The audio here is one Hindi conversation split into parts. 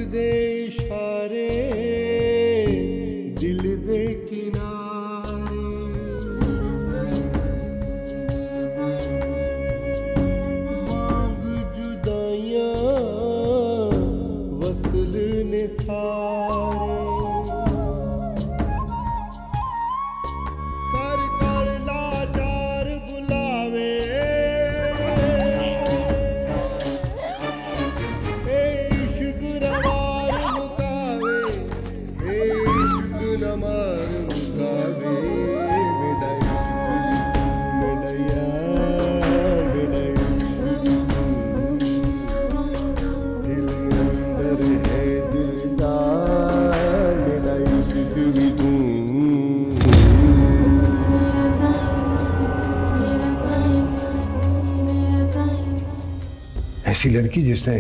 दे इशारे दिल दे किनारे, मांग जुदाइयां वसल ने सारे, कर कर लाचार बुलावे ऐसी लड़की जिसने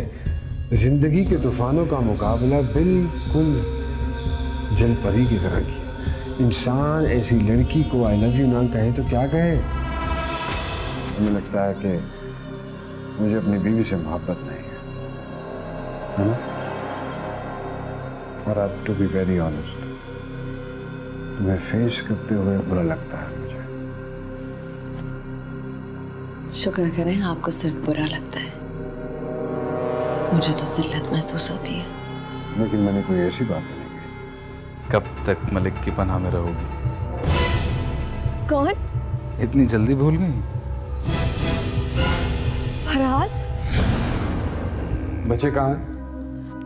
जिंदगी के तूफानों का मुकाबला बिल्कुल जल परी की तरह किया। इंसान ऐसी लड़की को आई लव यू ना कहे तो क्या कहे। हमें लगता है कि मुझे अपनी बीवी से मोहब्बत नहीं है ना? और अब टू बी वेरी ऑनेस्ट, तुम्हें फेस करते हुए बुरा लगता है मुझे। शुक्र करें आपको सिर्फ बुरा लगता है, मुझे तो जिल्लत महसूस होती है। लेकिन मैंने कोई ऐसी बात नहीं कही। कब तक मलिक की पनाह में रहोगी? कौन? इतनी जल्दी भूल गई? फरहाद। बच्चे कहाँ हैं?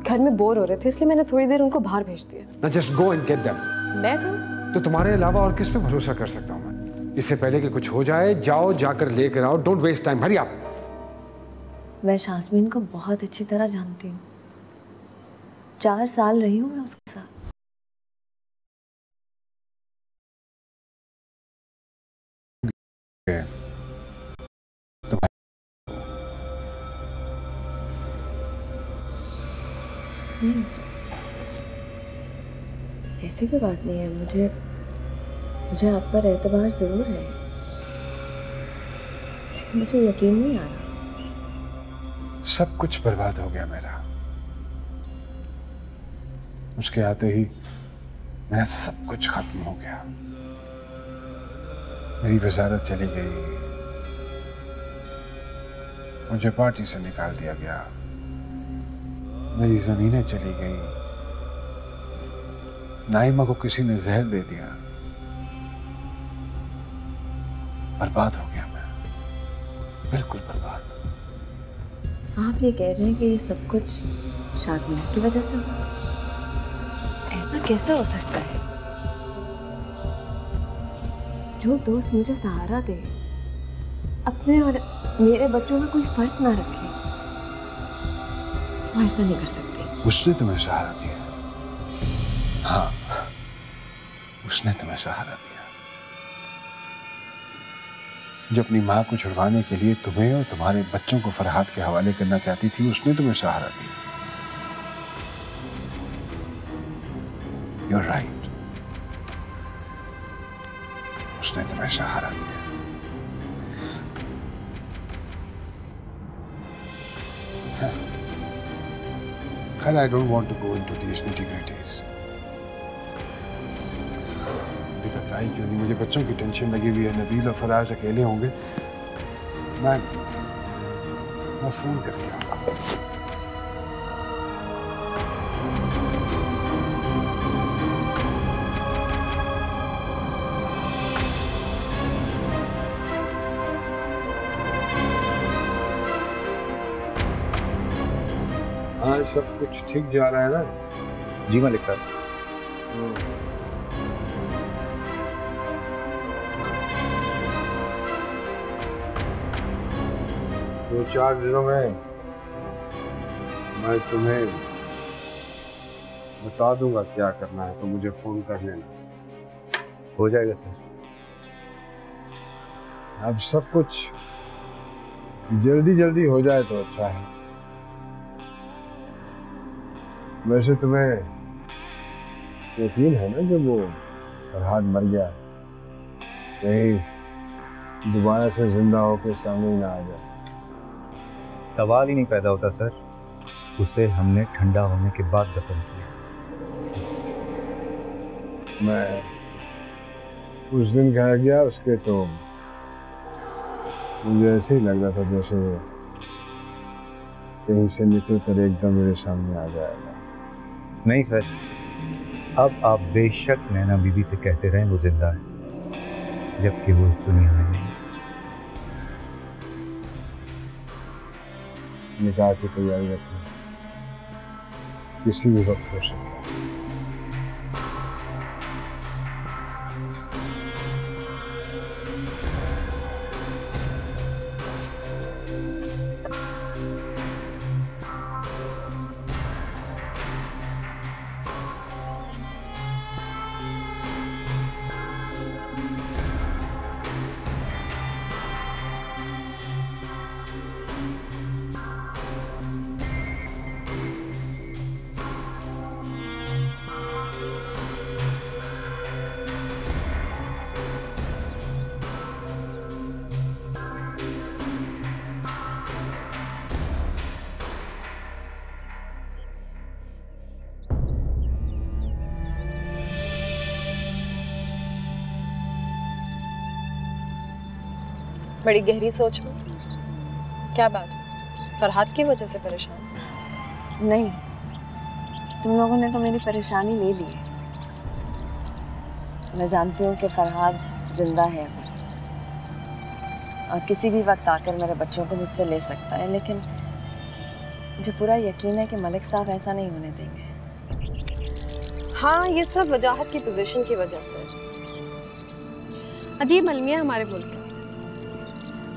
घर में बोर हो रहे थे इसलिए मैंने थोड़ी देर उनको बाहर भेज दिया। ना just go and get them. मैं जाऊँ? तो तुम्हारे अलावा और किस पे भरोसा कर सकता हूँ मैं? इससे पहले कि कुछ हो जाए, जाओ जाकर लेकर आओ। डोंट वेस्ट टाइम, हरी आप। मैं शास्मीन को बहुत अच्छी तरह जानती हूँ, 4 साल रही हूँ मैं उसके साथ। नहीं, ऐसी कोई बात नहीं है। मुझे आप पर एतबार जरूर है, लेकिन मुझे यकीन नहीं आ रहा। सब कुछ बर्बाद हो गया मेरा। उसके आते ही मेरा सब कुछ खत्म हो गया। मेरी वजारत चली गई, मुझे पार्टी से निकाल दिया गया, मेरी जमीनें चली गई, नाइमा को किसी ने जहर दे दिया। बर्बाद हो गया मैं, बिल्कुल बर्बाद। आप ये कह रहे हैं कि ये सब कुछ शास्मीन की वजह से हुआ? ऐसा कैसे हो सकता है? जो दोस्त मुझे सहारा दे, अपने और मेरे बच्चों में कोई फर्क ना रखे, वो ऐसा नहीं कर सकती। उसने तुम्हें सहारा दिया। हाँ, उसने तुम्हें सहारा दिया। जो अपनी माँ को छुड़वाने के लिए तुम्हें और तुम्हारे बच्चों को फरहाद के हवाले करना चाहती थी, उसने तुम्हें सहारा दिया। You're right. उसने तुम्हें सहारा दिया। खैर, I don't want to go into these nitty-gritties. अभी तक आई क्यों नहीं? मुझे बच्चों की टेंशन लगी हुई है। नबील और फराज अकेले होंगे। मैं फोन करके आऊंगा। हाँ, सब कुछ ठीक जा रहा है ना? जी मालिक साहब। 2-4 दिनों में मैं तुम्हें बता दूंगा क्या करना है, तो मुझे फोन कर लेना। हो जाएगा सर। अब सब कुछ जल्दी जल्दी हो जाए तो अच्छा है। वैसे तुम्हें यकीन है ना कि वो फरहाद मर गया, कहीं दोबारा से जिंदा होकर सामने ही ना आ जाए? सवाल ही नहीं पैदा होता सर। उसे हमने ठंडा होने के बाद दफन किया। मैं उस दिन घर गया उसके, तो मुझे ऐसे ही लग रहा था जैसे कहीं से निकल कर एकदम मेरे सामने आ जाएगा। नहीं सर, अब आप बेशक नैना बीबी से कहते रहें वो जिंदा है, जबकि वो इस दुनिया में नहीं। निकाह की तैयारी रखना, किसी भी वक्त हो सकता है। बड़ी गहरी सोच में। क्या बात, फरहाद की वजह से परेशान? नहीं, तुम लोगों ने तो मेरी परेशानी ले ली है। मैं जानती हूँ कि फरहाद जिंदा है अभी और किसी भी वक्त आकर मेरे बच्चों को मुझसे ले सकता है, लेकिन मुझे पूरा यकीन है कि मलिक साहब ऐसा नहीं होने देंगे। हाँ, ये सब वजाहत की पोजीशन की वजह से। अजीब अलमिया हमारे मुल्क का।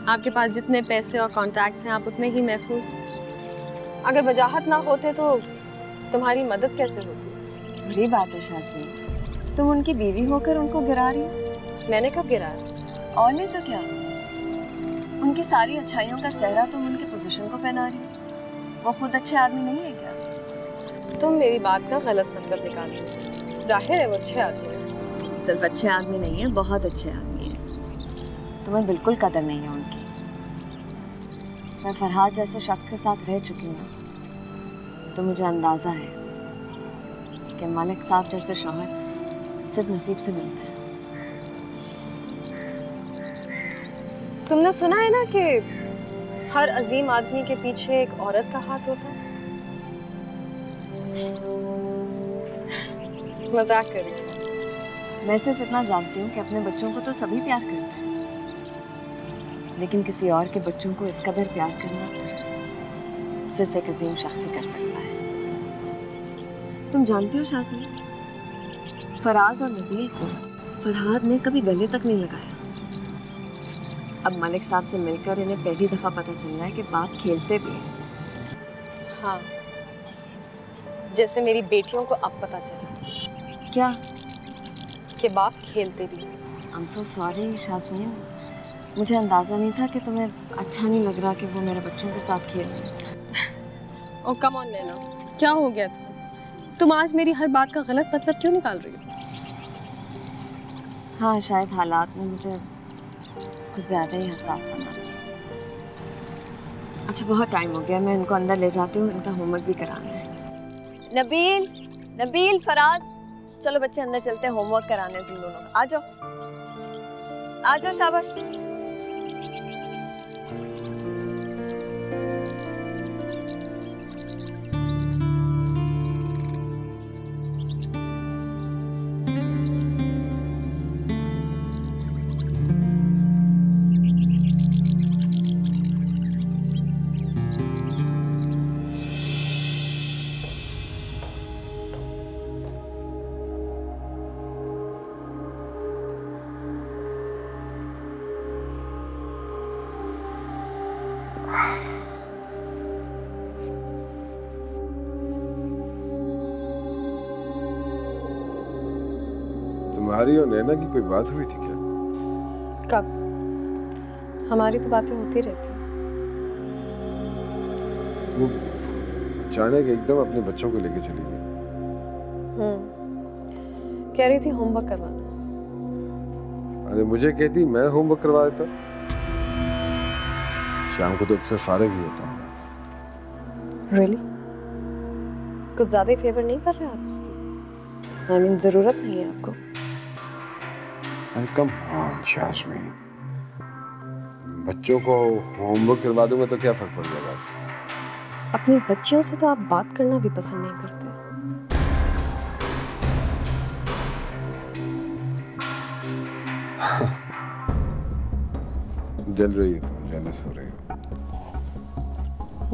आपके पास जितने पैसे और कॉन्टैक्ट्स हैं आप उतने ही महफूज हैं। अगर वजाहत ना होते तो तुम्हारी मदद कैसे होती? बुरी बात है शाज़नीन, तुम उनकी बीवी होकर उनको गिरा रही हो। मैंने कब गिराया? और नहीं तो क्या, उनकी सारी अच्छाइयों का सेहरा तुम उनकी पोजीशन को पहना रही हो। वो खुद अच्छे आदमी नहीं है क्या? तुम मेरी बात का गलत मतलब निकाल रही हो। जाहिर है वो अच्छे आदमी है। सिर्फ अच्छे आदमी नहीं है, बहुत अच्छे आदमी है। तुम्हें बिल्कुल कदर नहीं है उनकी। मैं फरहाद जैसे शख्स के साथ रह चुकी हूँ ना, तो मुझे अंदाज़ा है कि मलिक साहब जैसे शौहर सिर्फ नसीब से मिलते हैं। तुमने सुना है ना कि हर अजीम आदमी के पीछे एक औरत का हाथ होता है? मजाक कर रही हूँ। मैं सिर्फ इतना जानती हूँ कि अपने बच्चों को तो सभी प्यार करते हैं, लेकिन किसी और के बच्चों को इस कदर प्यार करना सिर्फ एक अजीम शख्स ही कर सकता है। तुम जानती हो शाज़नीन, फराज और नबील को फरहाद ने कभी गले तक नहीं लगाया। अब मलिक साहब से मिलकर इन्हें पहली दफ़ा पता चल रहा है कि बाप खेलते भी हैं। हाँ, जैसे मेरी बेटियों को अब पता चला। क्या? कि बाप खेलते भी हैं। I'm so sorry शाज़नीन, मुझे अंदाज़ा नहीं था कि तुम्हें अच्छा नहीं लग रहा कि वो मेरे बच्चों के साथ खेल रहे हैं। ओ कम ऑन नैना, क्या हो गया तुम आज मेरी हर बात का गलत मतलब क्यों निकाल रही हो? हाँ, शायद हालात ने मुझे कुछ ज़्यादा ही हसास बना दिया। अच्छा, बहुत टाइम हो गया, मैं इनको अंदर ले जाती हूँ, इनका होमवर्क भी कराना है। नबील, नबील, फराज, चलो बच्चे अंदर चलते हैं, होमवर्क कराने तुम दोनों। आ जाओ, आ जाओ, शाबाश। तुम्हारी और नैना की कोई बात हुई थी क्या? कब? हमारी तो बातें होती रहती। वो अचानक एकदम अपने बच्चों को लेके चली गई। कह रही थी होमवर्क करवाना। अरे मुझे कहती मैं होमवर्क करवा देता। शाम को तो अक्सर फारिग ही होता हूँ। Really? कुछ ज्यादा ही फेवर नहीं कर रहे आप उसकी? I mean, जरूरत नहीं है आपको। अरे कम ऑन शाज़मीन, बच्चों को होमवर्क करवा दूंगा तो क्या फर्क पड़ जाएगा? अपनी बच्चियों से तो आप बात करना भी पसंद नहीं करते। जल रही है तुम, जेलस हो रही हो।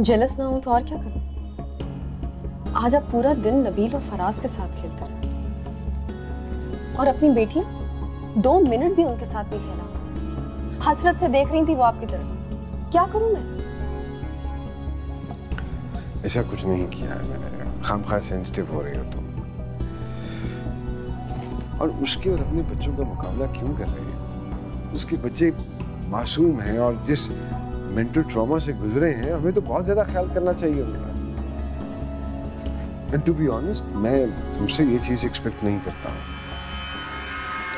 जेलस ना हो तो और क्या करूं? आज आप पूरा दिन नबील और फराज के साथ खेलते रहे और अपनी बेटी 2 मिनट भी उनके साथ नहीं खेला। हसरत से देख रही थी वो आपकी तरफ। क्या करूं मैं? ऐसा कुछ नहीं किया है मैंने। खामखा सेंसिटिव हो रही हो तुम। और उसके और अपने बच्चों का मुकाबला क्यों कर रही है? उसके बच्चे मासूम हैं और जिस मेंटल ट्रॉमा से गुजरे हैं, हमें तो बहुत ज्यादा ख्याल करना चाहिए उनका। एंड टू बी ऑनेस्ट, मैं तुमसे ये चीज एक्सपेक्ट नहीं करता हूँ।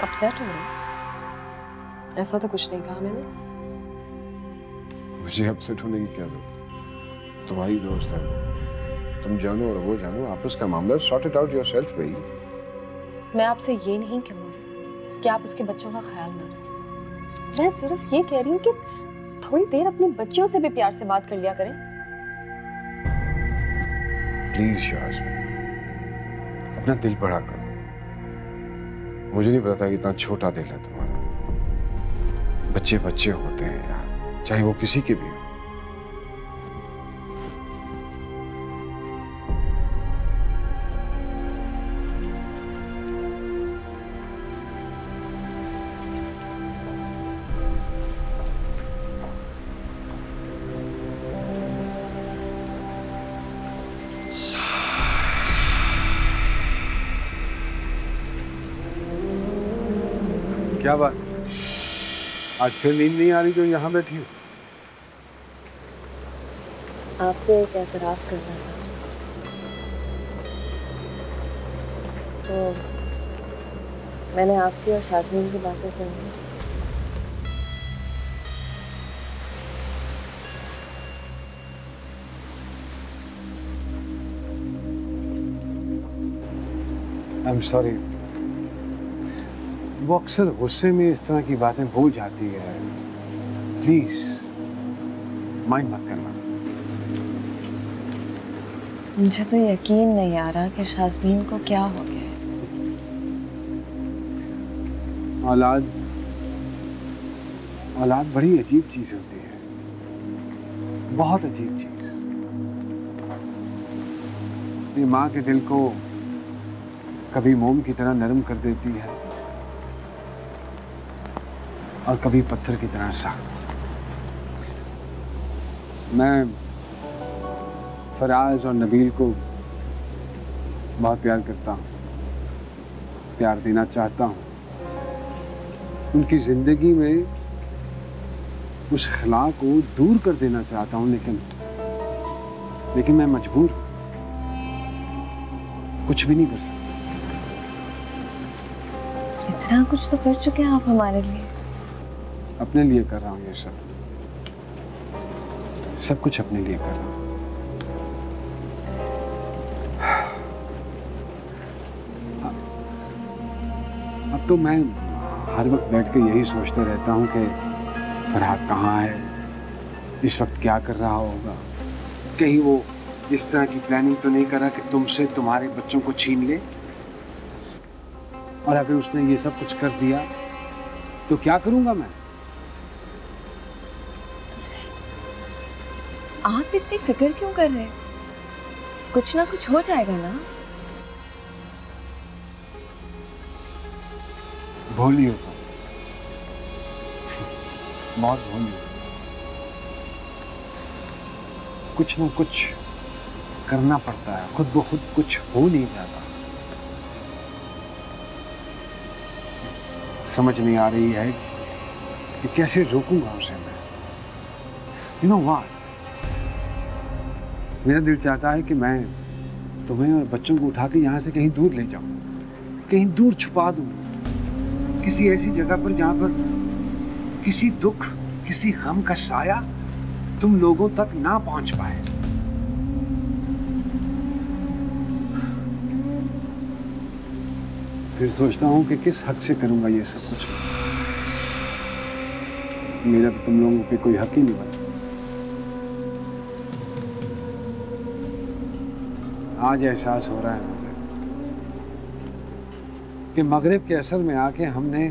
अपसेट हो रहे? ऐसा तो कुछ नहीं कहा मैंने। मुझे अपसेट होने की क्या जरूरत? तुम्हारी दोस्त है, तुम जानो और वो जानो, आपस का मामला, सॉर्ट इट आउट योरसेल्फ भाई। मैं आपसे ये नहीं कहूंगी कि आप उसके बच्चों का ख्याल ना रखें। मैं सिर्फ ये कह रही हूँ कि थोड़ी देर अपने बच्चों से भी प्यार से बात कर लिया करें। प्लीज शाज़मीन, अपना दिल बड़ा करो। मुझे नहीं पता कि इतना छोटा दिल है तुम्हारा। बच्चे बच्चे होते हैं यार, चाहे वो किसी के भी हो। क्या बात, आज फिर नींद नहीं आ रही जो यहाँ बैठी हो? आपसे एक एतराफ़ करना था। तो मैंने आपकी और शाज़मीन की बातें सुनी। आई एम सॉरी, वो अक्सर गुस्से में इस तरह की बातें भूल जाती है। प्लीज माइंड मत करना। मुझे तो यकीन नहीं आ रहा कि शाज़मीन को क्या हो गया है। औलाद बड़ी अजीब चीज होती है, बहुत अजीब चीज। अपनी माँ के दिल को कभी मोम की तरह नरम कर देती है और कभी पत्थर की तरह सख्त। मैं फराज और नबील को बहुत प्यार करता हूँ, प्यार देना चाहता हूँ। उनकी जिंदगी में उस खला को दूर कर देना चाहता हूँ, लेकिन मैं मजबूर हूँ, कुछ भी नहीं कर सकता। इतना कुछ तो कर चुके हैं आप हमारे लिए। अपने लिए कर रहा हूँ ये सब कुछ अपने लिए कर रहा हूँ। अब तो मैं हर वक्त बैठ के यही सोचता रहता हूँ कि फरहाद कहाँ है, इस वक्त क्या कर रहा होगा। कहीं वो इस तरह की प्लानिंग तो नहीं कर रहा कि तुमसे तुम्हारे बच्चों को छीन ले। और अगर उसने ये सब कुछ कर दिया तो क्या करूंगा मैं? आप इतनी फिक्र क्यों कर रहे हैं? कुछ ना कुछ हो जाएगा ना। भोली हो तुम, बहुत भोली हो। कुछ ना कुछ करना पड़ता है, खुद ब खुद कुछ हो नहीं जाता। समझ नहीं आ रही है कि कैसे रोकूंगा उसे मैं। यू नो व्हाट, मेरा दिल चाहता है कि मैं तुम्हें और बच्चों को उठा के यहाँ से कहीं दूर ले जाऊं, कहीं दूर छुपा दूं, किसी ऐसी जगह पर जहां पर किसी दुख, किसी गम का साया तुम लोगों तक ना पहुंच पाए। फिर सोचता हूं कि किस हक से करूंगा ये सब कुछ। मेरा तो तुम लोगों पे कोई हक ही नहीं बनता। आज एहसास हो रहा है मुझे कि मगरिब के असर में आके हमने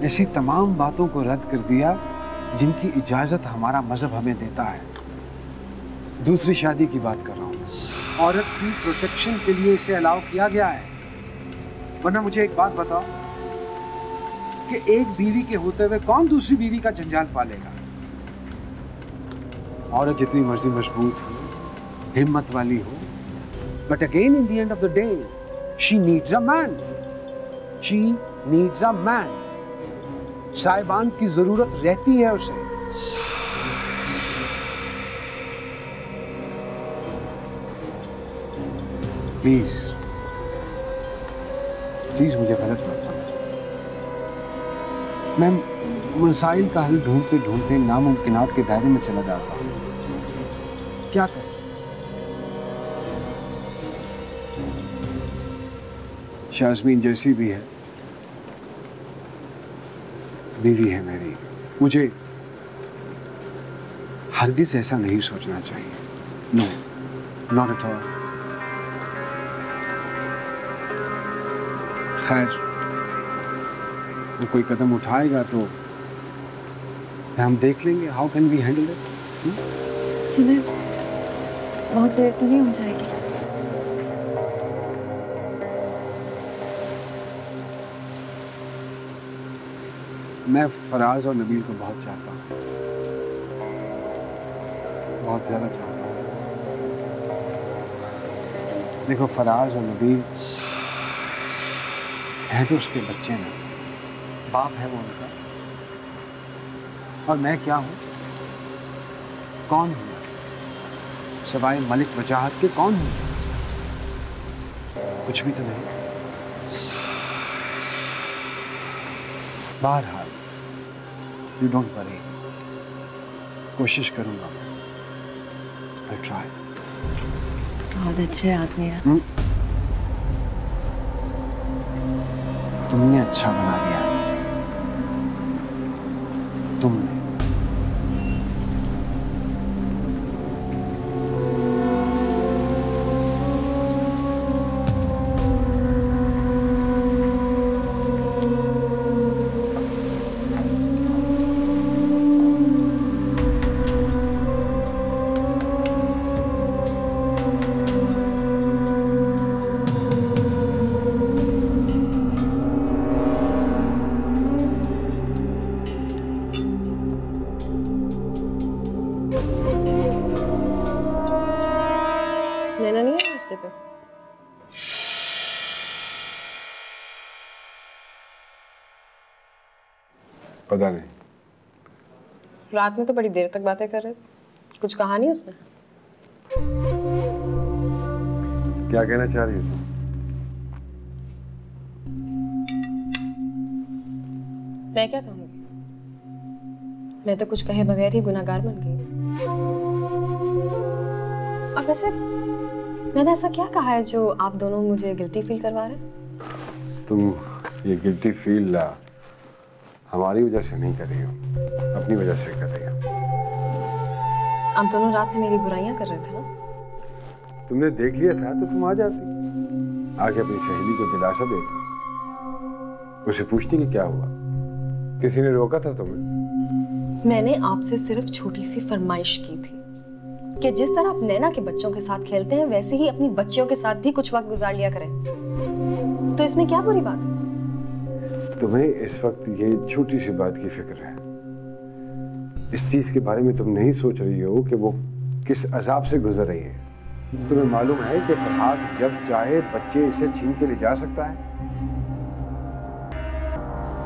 ऐसी तमाम बातों को रद्द कर दिया जिनकी इजाजत हमारा मजहब हमें देता है। दूसरी शादी की बात कर रहा हूं। औरत की प्रोटेक्शन के लिए इसे अलाउ किया गया है। वरना मुझे एक बात बताओ कि एक बीवी के होते हुए कौन दूसरी बीवी का जंजाल पालेगा? औरत जितनी मर्जी मजबूत हो, हिम्मत वाली हो, but again in the end of the day she needs a man. She needs a man. साहिबान की जरूरत रहती है उसे। प्लीज प्लीज मुझे गलत मत समझ। मैं मसाइल का हल ढूंढते ढूंढते नामुमकिनात के दायरे में चला जाता हूं। क्या करें? शाज़मीन जैसी भी है, बीवी है मेरी। मुझे हरगिज़ ऐसा नहीं सोचना चाहिए। No, not at all. खैर, वो कोई कदम उठाएगा तो हम देख लेंगे। How can we handle it? सुने, बहुत देर तो नहीं हो जाएगी? मैं फराज और नबील को बहुत चाहता हूँ, बहुत ज्यादा चाहता हूँ। देखो, फराज और नबील हैं तो उसके बच्चे ना, बाप है वो उनका। और मैं क्या हूँ? कौन हूँ? सवाए मलिक वजाहत के कौन हूँ? कुछ भी तो नहीं। बहरहाल, यू डोंट वरी, कोशिश करूंगा। I try. बहुत अच्छे आदमी है। तुमने अच्छा बना दिया। तुमने। नैना नहीं है नाश्ते पे? पता नहीं। रात में तो बड़ी देर तक बातें कर रहे थे। कुछ कहा नहीं उसने? क्या कहना चाह रही हो तुम? मैं क्या कहूँगी? मैं तो कुछ कहे बगैर ही गुनाहगार बन गई। और वैसे मैंने ऐसा क्या कहा है जो आप दोनों मुझे गिल्टी फील करवा रहे हैं? तुम ये गिल्टी फील हमारी वजह से नहीं कर रही हो, अपनी वजह से कर रही हो। आप दोनों रात में मेरी बुराइयां कर रहे थे ना? तुमने देख लिया था तो तुम आ जाती, आके अपनी सहेली को दिलासा देती, उसे पूछती कि क्या हुआ, किसी ने रोका था तुम्हें? मैंने आपसे सिर्फ छोटी सी फरमाइश की थी कि जिस तरह आप नैना के बच्चों के साथ खेलते हैं वैसे ही अपनी बच्चियों के साथ भी कुछ वक्त गुजार लिया करें। तो इसमें क्या बुरी बात है? तुम्हें इस वक्त ये छोटी सी बात की फिक्र है। इस चीज के बारे में तुम नहीं सोच रही हो कि वो किस अजाब से गुजर रही है। तुम्हें मालूम है कि फरहाद जब चाहे बच्चे इसे छीन के ले जा सकता है।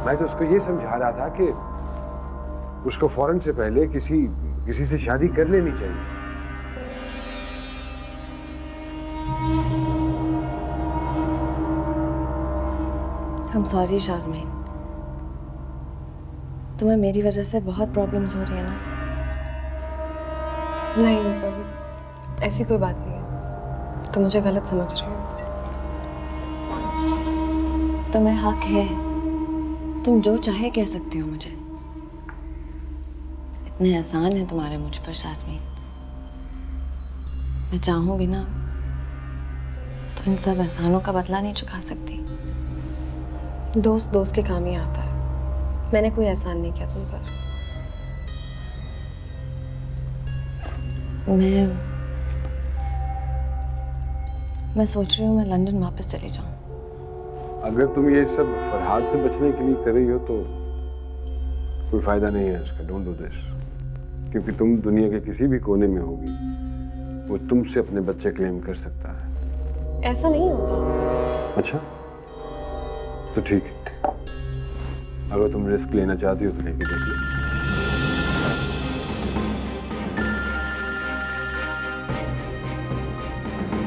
मैं तो उसको ये समझा रहा था कि उसको फौरन से पहले किसी से शादी कर लेनी चाहिए। I'm sorry शाज़मीन, तुम्हें मेरी वजह से बहुत प्रॉब्लम्स हो रही है ना? नहीं, ऐसी कोई बात नहीं है। तुम मुझे गलत समझ रही हो। तुम्हें हक है, तुम जो चाहे कह सकती हो मुझे। इतने एहसान है तुम्हारे मुझ पर शाज़मीन। मैं चाहूँ भी ना तो इन सब एहसानों का बदला नहीं चुका सकती। दोस्त दोस्त के काम ही आता है। मैंने कोई एहसान नहीं किया तुम पर। मैं सोच रही हूँ मैं लंदन वापस चली जाऊँ। अगर तुम ये सब फरहाद से बचने के लिए कर रही हो तो कोई फायदा नहीं है इसका। डोंट डू दिस, क्योंकि तुम दुनिया के किसी भी कोने में होगी, वो तुमसे अपने बच्चे क्लेम कर सकता है। ऐसा नहीं होता। अच्छा, तो ठीक है, अगर तुम रिस्क लेना चाहती हो तो लेके देख लो।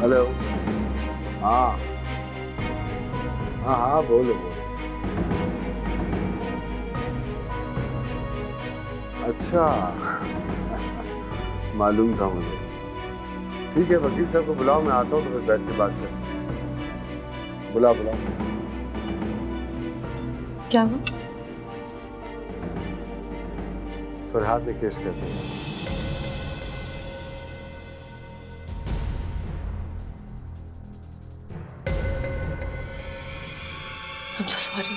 हेलो, हाँ हाँ हाँ, बोलो बोलो। अच्छा मालूम था मुझे। ठीक है, वकील साहब को बुलाओ, मैं आता हूँ तो फिर बैठ के बात करते हैं। बुलाओ बुलाओ। क्या हुआ? फरहाद ने केस कर दिया। I'm so sorry,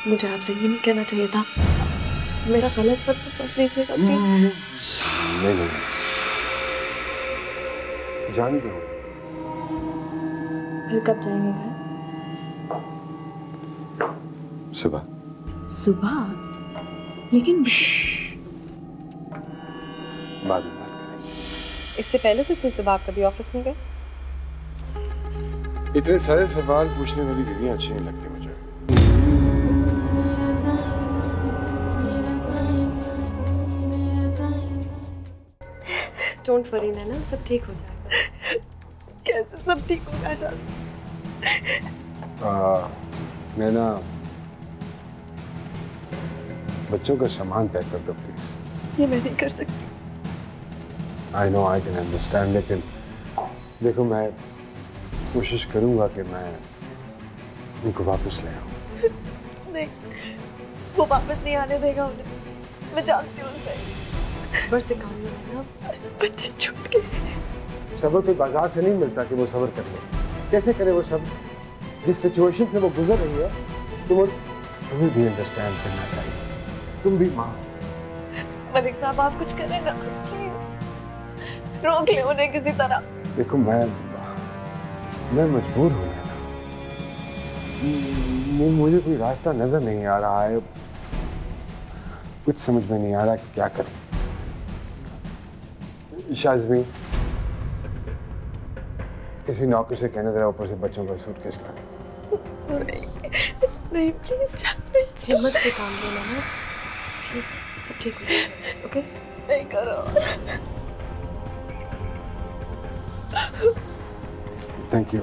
मुझे आपसे ये नहीं कहना चाहिए था। मेरा गलत पद समझ लीजिएगा प्लीज। नहीं नहीं, जान क्यों? फिर कब जाएंगे घर? सुबह। सुबह? लेकिन बाद में बात करेंगे। इससे पहले तो इतनी सुबह आप कभी ऑफिस नहीं गए? इतने सारे सवाल पूछने वाली बीवियां अच्छी नहीं लगती मुझे। डोंट वरी नैना, सब ठीक हो जाएगा। कैसे सब ठीक होगा शायद? नैना, बच्चों का सामान पैक कर दो प्लीज। ये मैं नहीं कर सकती। I know, I can understand, लेकिन देखो मैं कोशिश करूंगा कि मैं उनको वापस ले आऊं। नहीं, वो वापस नहीं आने देगा उन्हें। मैं जानती हूँ उसे। सब्र से काम लेना ना, बच्चे छूट गए। सब्र कोई बाजार से नहीं मिलता कि वो सब्र कर ले। कैसे करे वो सब्र? जिस सिचुएशन से वो गुजर रही है, तुम्हें भी अंडरस्टैंड करना चाहिए। तुम भी माँ। मलिक साहब, आप कुछ करें ना प्लीज, रोक ले उन्हें किसी तरह। देखो मैं मजबूर हूँ ना, मुझे कोई रास्ता नजर नहीं आ रहा है। कुछ समझ में नहीं आ रहा क्या करूं। शाज़मीन, किसी नौकर से कहना जरा ऊपर से बच्चों का सूटकेस लाने। नहीं प्लीज शाज़मीन, हिम्मत से काम लेना ना प्लीज, सब ठीक हो जाएगा। ओके? नहीं करो। Thank you.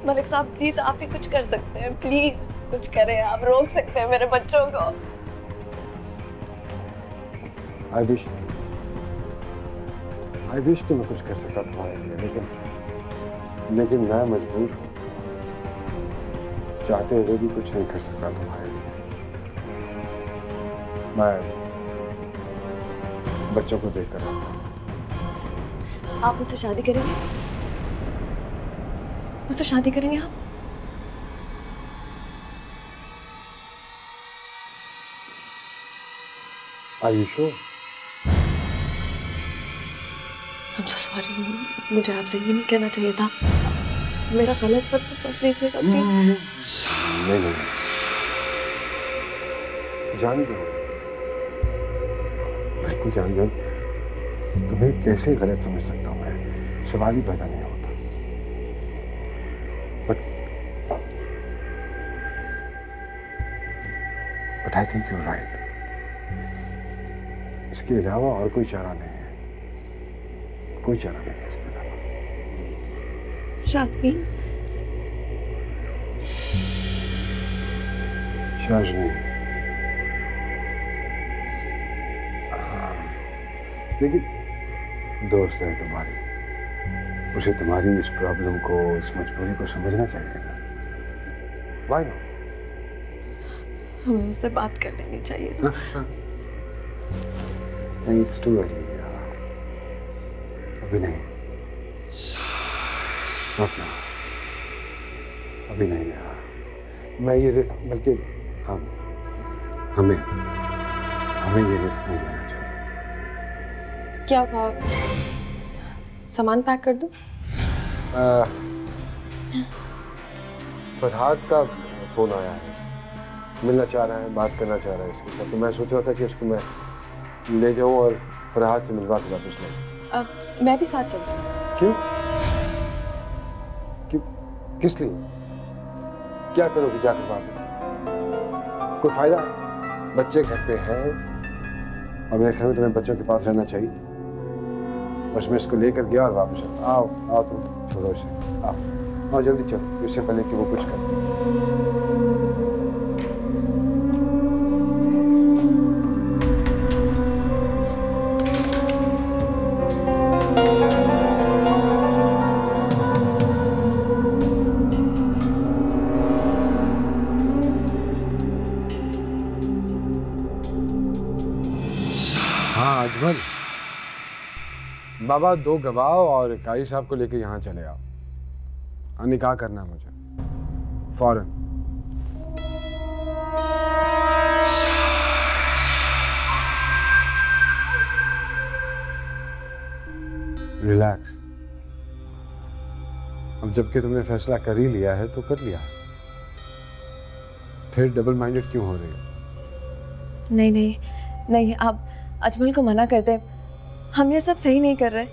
मलिक साहब प्लीज, आप ही कुछ कर सकते हैं। प्लीज कुछ करें, आप रोक सकते हैं मेरे बच्चों को। आई विश कि मैं कुछ कर सकता तुम्हारे लिए, लेकिन मैं मजबूर हूँ। चाहते हुए भी कुछ नहीं कर सकता तुम्हारे लिए। मैं बच्चों को देखकर आता हूँ। आप मुझसे शादी करेंगे? मुझसे शादी करेंगे आप? Are you sure? I'm so sorry, मुझे आपसे ये नहीं कहना चाहिए था। मेरा गलत पद समझ लीजिएगा प्लीज। नहीं, जान दो, बिल्कुल जान दो। तुम्हें कैसे गलत समझ सकता हूँ मैं? सवाल ही पैदा नहीं होता। But but I think you right. इसके अलावा और कोई चारा नहीं है, कोई चारा नहीं है इसके अलावा। शाज़मीन, शाज़मीन, लेकिन दोस्त है तुम्हारी, उसे तुम्हारी इस प्रॉब्लम को, इस मजबूरी को समझना चाहिए ना। Why not? हमें उससे बात कर लेनी चाहिए ना। नहीं, it's too early यार, अभी नहीं, not now, अभी नहीं यार। मैं ये रिस्क, बल्कि हमें ये रिस्क नहीं लेना चाहिए। क्या भाव, सामान पैक कर दूं? फरहाद का फोन आया है, मिलना चाह रहा है, बात करना चाह रहा है इसके साथ, तो मैं सोच रहा था कि उसको मैं ले जाऊं और फरहाद से मिलवा के वापस लाऊं। मैं भी साथ चलती हूँ। क्यों? किस लिए? क्या करोगी जाकर वापस? कोई फायदा? बच्चे घर पे हैं और मेरे ख्याल में तुम्हें बच्चों के पास रहना चाहिए। बस मैं इसको लेकर गया और वापस आओ आओ, तुम छोड़ो इसे, आओ जल्दी चलो, इससे पहले कि वो कुछ करे। हाँ अजमल, बाबा 2 गवाह और काई साहब को लेकर यहाँ चले आओ, निकाह करना है मुझे फौरन। रिलैक्स, अब जबकि तुमने फैसला कर ही लिया है तो कर लिया है, फिर डबल माइंडेड क्यों हो रही हो? नहीं नहीं नहीं, आप अजमल को मना कर दे, हम ये सब सही नहीं कर रहे,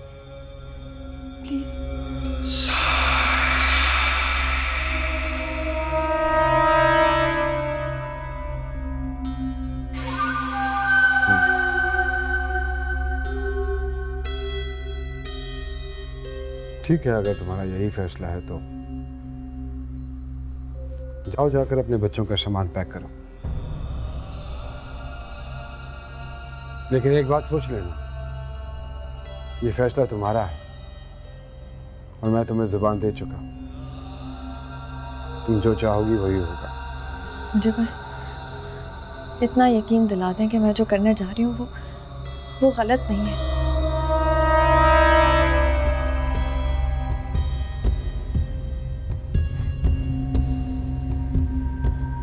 प्लीज। ठीक है, अगर तुम्हारा यही फैसला है तो जाओ, जाकर अपने बच्चों का सामान पैक करो। लेकिन एक बात सोच लेना, ये फैसला तुम्हारा है और मैं तुम्हें जुबान दे चुका, तुम जो चाहोगी वही होगा। मुझे बस इतना यकीन दिला दें कि मैं जो करने जा रही हूँ वो गलत नहीं है।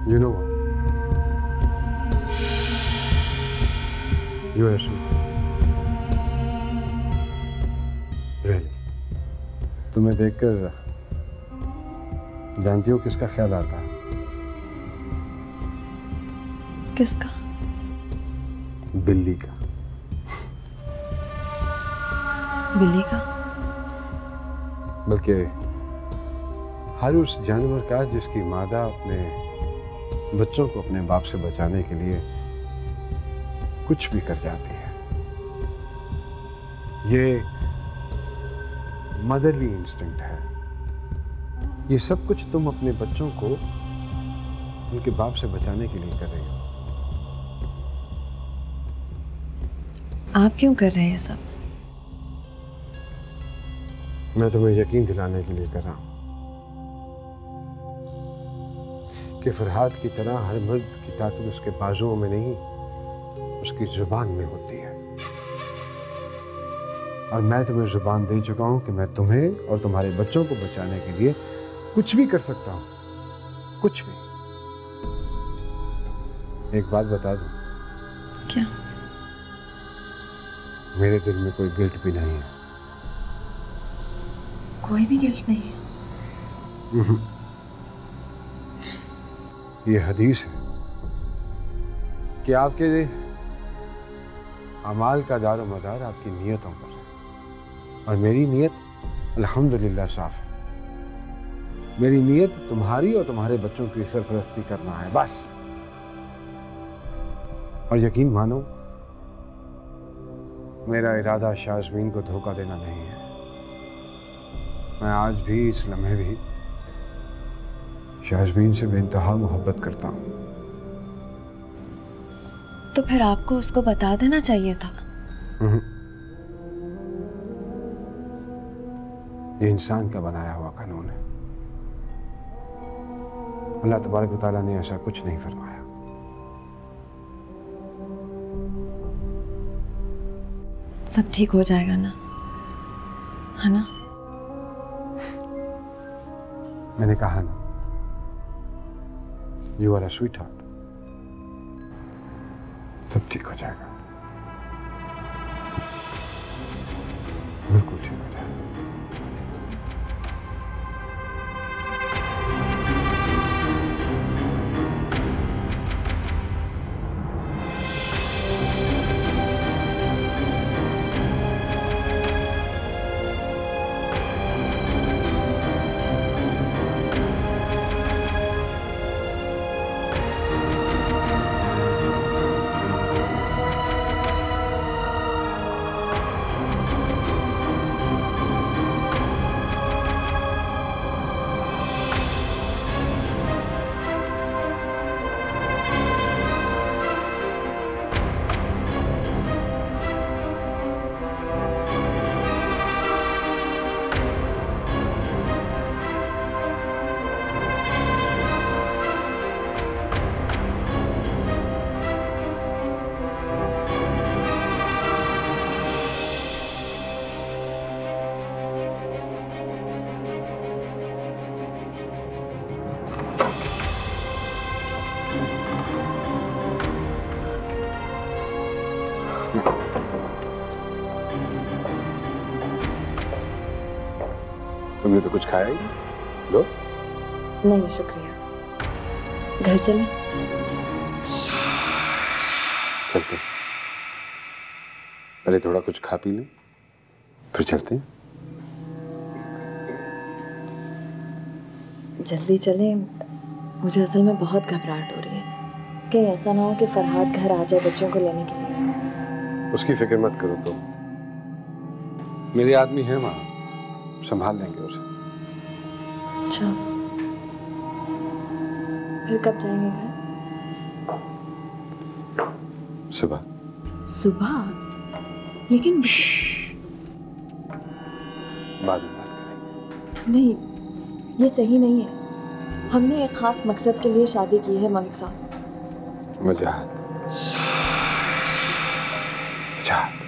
You know what? You are sweet. Really? तुम्हें देखकर जानती हो किसका ख्याल आता है? किसका? बिल्ली का। बिल्ली का? बल्कि हर उस जानवर का जिसकी मादा अपने बच्चों को अपने बाप से बचाने के लिए कुछ भी कर जाती है। ये मदरली इंस्टिंक्ट है। ये सब कुछ तुम अपने बच्चों को उनके बाप से बचाने के लिए कर रही हो। आप क्यों कर रहे हैं ये सब? मैं तुम्हें यकीन दिलाने के लिए कर रहा हूं कि फरहाद की तरह हर मर्द की ताकत उसके बाजुओं में नहीं, उसकी जुबान में होती है। और मैं तुम्हें जुबान दे चुका हूं कि मैं तुम्हें और तुम्हारे बच्चों को बचाने के लिए कुछ भी कर सकता हूं, कुछ भी। एक बात बता दूं? क्या? मेरे दिल में कोई गिल्ट भी नहीं है। कोई भी गिल्ट नहीं है? ये हदीस है कि आपके अमाल का दारो मदार आपकी नीयतों पर है, और मेरी नीयत अल्हम्दुलिल्लाह साफ है। मेरी नीयत तुम्हारी और तुम्हारे बच्चों की सरपरस्ती करना है, बस। और यकीन मानो, मेरा इरादा शाज़मीन को धोखा देना नहीं है। मैं आज भी, इस लम्हे भी शाज़मीन से बेइंतहा मोहब्बत करता हूँ। तो फिर आपको उसको बता देना चाहिए था। ये इंसान का बनाया हुआ कानून है। अल्लाह तबारक व तआला ने ऐसा कुछ नहीं फरमाया। सब ठीक हो जाएगा ना, है ना? मैंने कहा ना, you are a sweetheart. सब ठीक हो जाएगा, बिल्कुल ठीक हो जाएगा। तुमने तो कुछ खाया ही लो। नहीं शुक्रिया, घर चलें? चलते, पहले थोड़ा कुछ खा पी लें, फिर चलते हैं। जल्दी चलें, मुझे असल में बहुत घबराहट हो रही है। कहीं ऐसा ना हो कि फरहाद घर आ जाए बच्चों को लेने के लिए। उसकी फिक्र मत करो तुम, मेरे आदमी हैं वहाँ, संभाल लेंगे उसे। अच्छा, फिर कब जाएंगे घर? सुबह। सुबह? लेकिन बाद में बात करेंगे। नहीं, ये सही नहीं है। हमने एक खास मकसद के लिए शादी की है मलिक साहब। वजाहत, वजाहत।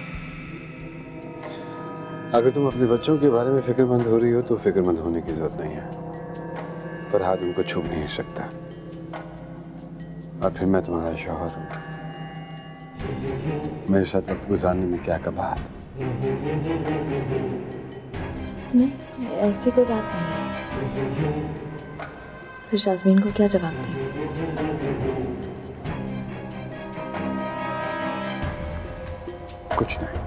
अगर तुम अपने बच्चों के बारे में फिक्रमंद हो रही हो तो फिक्रमंद होने की जरूरत नहीं है। फरहाद उनको छू नहीं सकता, और फिर मैं तुम्हारा शौहर हूँ। मेरे साथ वक्त गुजारने में क्या कबाहत। नहीं, ऐसी कोई बात नहीं। फिर शाज़मीन को क्या जवाब देंगे? कुछ नहीं।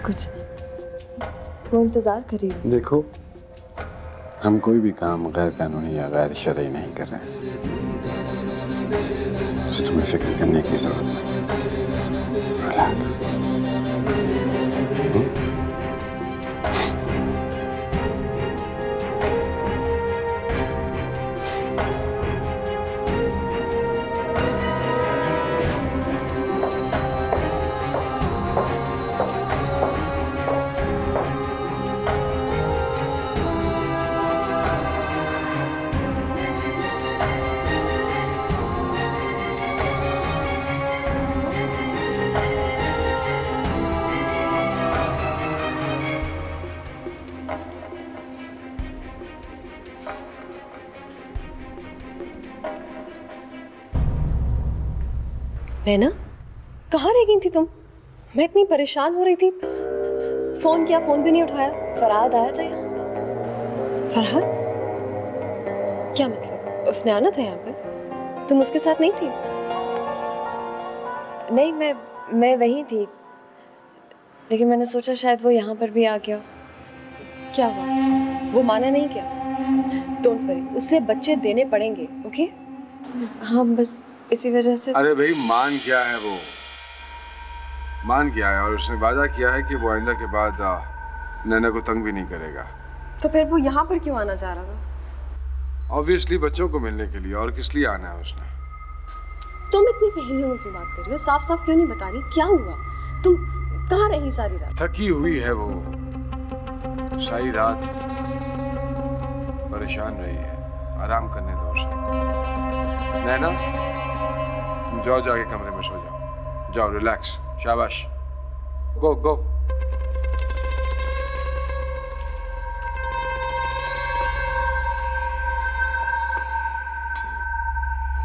कुछ वो इंतजार कर रही हो। देखो, हम कोई भी काम गैर कानूनी या गैर शरई नहीं कर रहे हैं, इससे तुम्हें फिक्र करने की जरूरत नहीं। रिलैक्स। नैना, कहाँ रह गई थी तुम? मैं इतनी परेशान हो रही थी, फोन किया, फोन भी नहीं उठाया। फरहाद आया था यहाँ। फरहाद? क्या मतलब? उसने आना था यहाँ पर? तुम उसके साथ नहीं थी? नहीं, मैं वहीं थी, लेकिन मैंने सोचा शायद वो यहाँ पर भी आ गया। क्या हुआ? वो माना नहीं क्या? डोंट वरी, उससे बच्चे देने पड़ेंगे, ओके? हाँ बस इसी वजह से। अरे भाई मान गया है वो, मान गया है और उसने वादा किया है कि वो आइंदा के बाद नैना को तंग भी नहीं करेगा। तो फिर वो यहाँ पर क्यों आना चाह रहा था? ऑब्वियसली बच्चों को मिलने के लिए, और किस लिए आना है उसने? तुम इतनी पहेलियों में क्यों बात कर रही हो? साफ साफ क्यों नहीं बता रही? क्या हुआ? तुम कहाँ रही सारी रात? थकी हुई है वो, सारी रात परेशान रही है, आराम करने दो उसे। नैना तुम जाओ, जाके कमरे में सो जाओ, जाओ रिलैक्स, शाबाश, गो गो।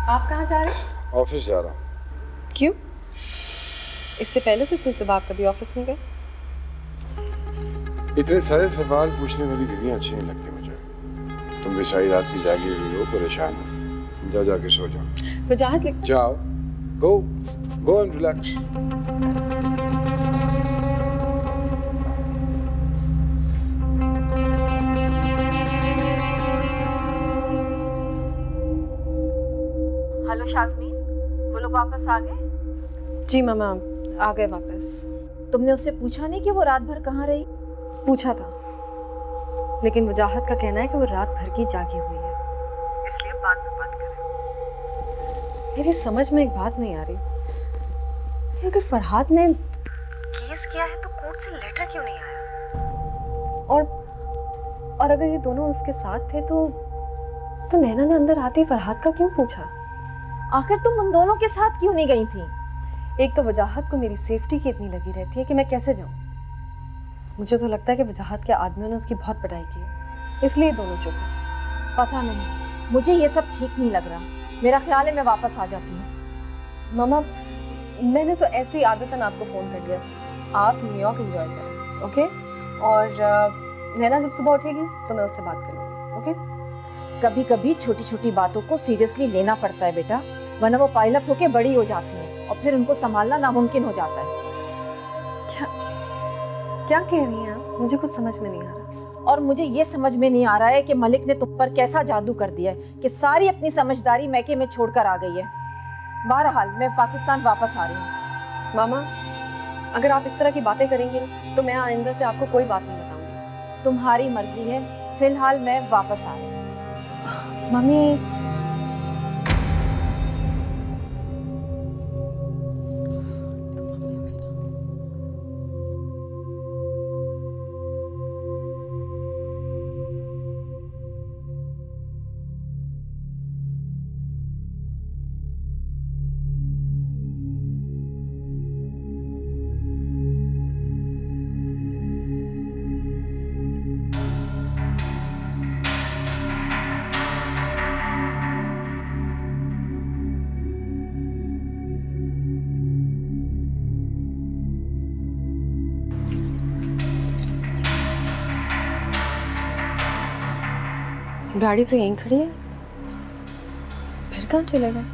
आप कहाँ जा रहे हैं? ऑफिस जा रहा हूँ। क्यों? इससे पहले तो इतनी सुबह आप कभी ऑफिस नहीं गए। इतने सारे सवाल पूछने वाली बीवियां अच्छी नहीं लगती मुझे। तुम भी सारी रात की जागी हुई हो, परेशान हो, जाओ जाके सो जाओ। वजाहत लिख। जाओ, गो गो एंड रिलैक्स। हेलो शाज़मीन, वो लोग वापस आ गए? जी मामा आ गए वापस। तुमने उससे पूछा नहीं कि वो रात भर कहाँ रही? पूछा था, लेकिन वजाहत का कहना है कि वो रात भर की जागी हुई है, इसलिए बाद में बात करें। मेरी समझ में एक बात नहीं आ रही, अगर फरहाद ने केस किया है तो कोर्ट से लेटर क्यों नहीं आया? और अगर ये दोनों उसके साथ थे तो नैना ने अंदर आते ही फरहाद का क्यों पूछा? आखिर तुम उन दोनों के साथ क्यों नहीं गई थी? एक तो वजाहत को मेरी सेफ्टी की इतनी लगी रहती है कि मैं कैसे जाऊं। मुझे तो लगता है कि वजाहत के आदमियों ने उसकी बहुत पिटाई की है, इसलिए दोनों चुप हैं। पता नहीं, मुझे ये सब ठीक नहीं लग रहा। मेरा ख्याल है मैं वापस आ जाती हूँ। मामा मैंने तो ऐसे ही आदतन आपको फ़ोन कर लिया, आप न्यूयॉर्क एंजॉय करें, ओके? और नैना जब सुबह उठेगी तो मैं उससे बात कर लूँगी, ओके? कभी कभी छोटी छोटी बातों को सीरियसली लेना पड़ता है बेटा, वरना वो पाइलअप होके बड़ी हो जाती हैं और फिर उनको संभालना नामुमकिन हो जाता है। क्या कह रही हैं आप? मुझे कुछ समझ में नहीं आ रहा। और मुझे ये समझ में नहीं आ रहा है कि मलिक ने तुम पर कैसा जादू कर दिया है कि सारी अपनी समझदारी मैके में छोड़कर आ गई है। बहरहाल मैं पाकिस्तान वापस आ रही हूँ। मामा अगर आप इस तरह की बातें करेंगे तो मैं आइंदा से आपको कोई बात नहीं बताऊंगी। तुम्हारी मर्जी है, फिलहाल मैं वापस आ रही हूँ। मम्मी गाड़ी तो यहीं खड़ी है, फिर कहाँ चलेगा?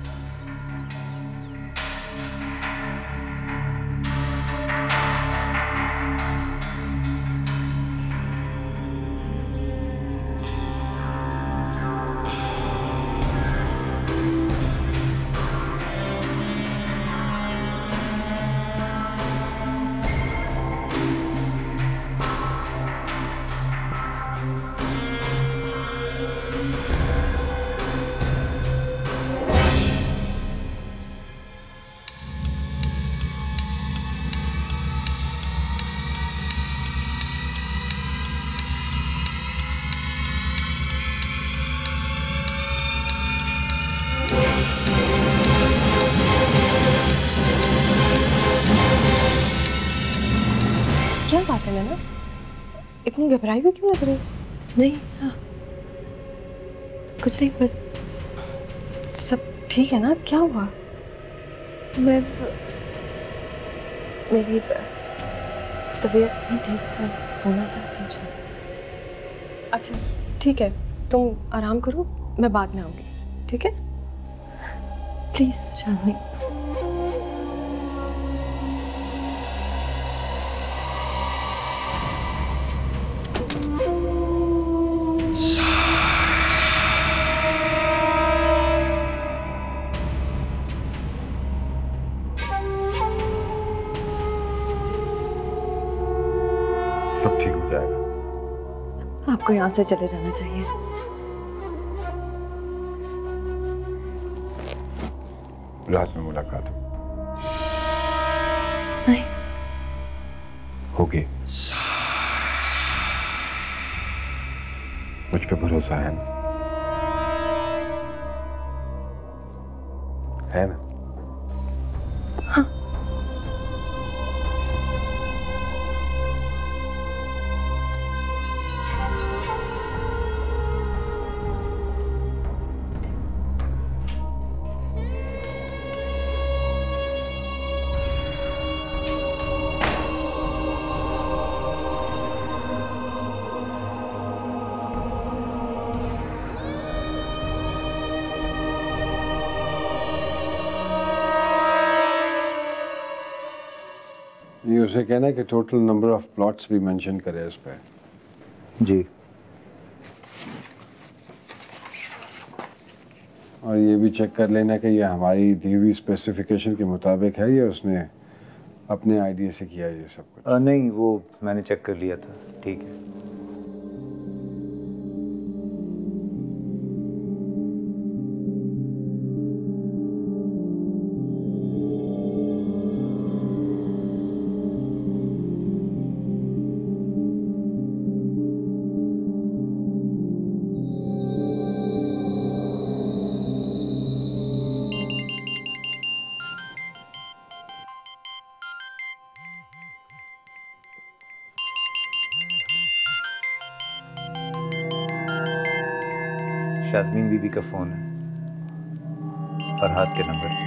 क्या बात है नैना, इतनी घबराई हुई क्यों लग रही? नहीं हाँ कुछ नहीं, बस सब ठीक है ना? क्या हुआ? मेरी तबीयत नहीं ठीक, मैं सोना चाहती हूँ शायद। अच्छा ठीक है, तुम आराम करो, मैं बाद में आऊँगी, ठीक है? प्लीज़ शाज़मी। जाएगा। आपको यहाँ से चले जाना चाहिए। रात में मुलाकात हो नहीं, होगी। मुझ पे भरोसा है ना? है ना? हाँ। ये उसे कहना है कि टोटल नंबर ऑफ प्लॉट्स भी मेंशन करे इस पे। जी। और ये भी चेक कर लेना कि ये हमारी दी हुई स्पेसिफिकेशन के मुताबिक है या उसने अपने आइडिया से किया ये सब कुछ। नहीं, वो मैंने चेक कर लिया था, ठीक है। शाज़मीन बीबी का फ़ोन है, फरहाद के नंबर पे।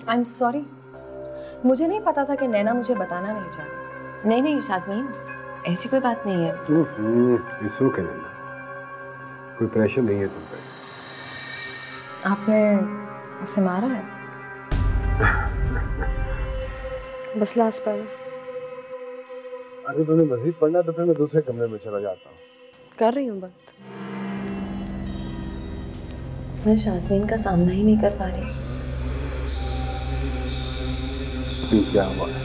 आई एम सॉरी, मुझे नहीं पता था कि नैना मुझे बताना नहीं चाहती। नहीं नहीं शाज़मीन, ऐसी कोई बात नहीं है। इट्स ओके नैना, कोई प्रेशर नहीं है तुम पे। आपने उसे मारा है? बस लास्ट पर। अगर तुम्हें मजीद पढ़ना तो फिर मैं दूसरे कमरे में चला जाता हूँ। कर रही हूँ बात। मैं शाज़मीन का सामना ही नहीं कर पा रही। क्यों, क्या हुआ है?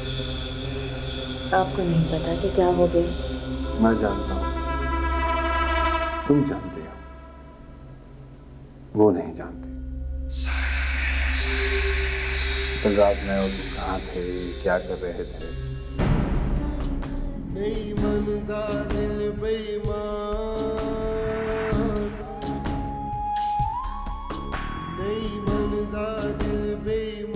आपको नहीं पता कि क्या हो गया? मैं जानता हूँ, तुम जानते हो, वो नहीं जानते। कल रात में और तुम कहाँ थे, क्या कर रहे थे? नहीं मनदा दिल बेईमान, नहीं मनदा दिल बेईमान।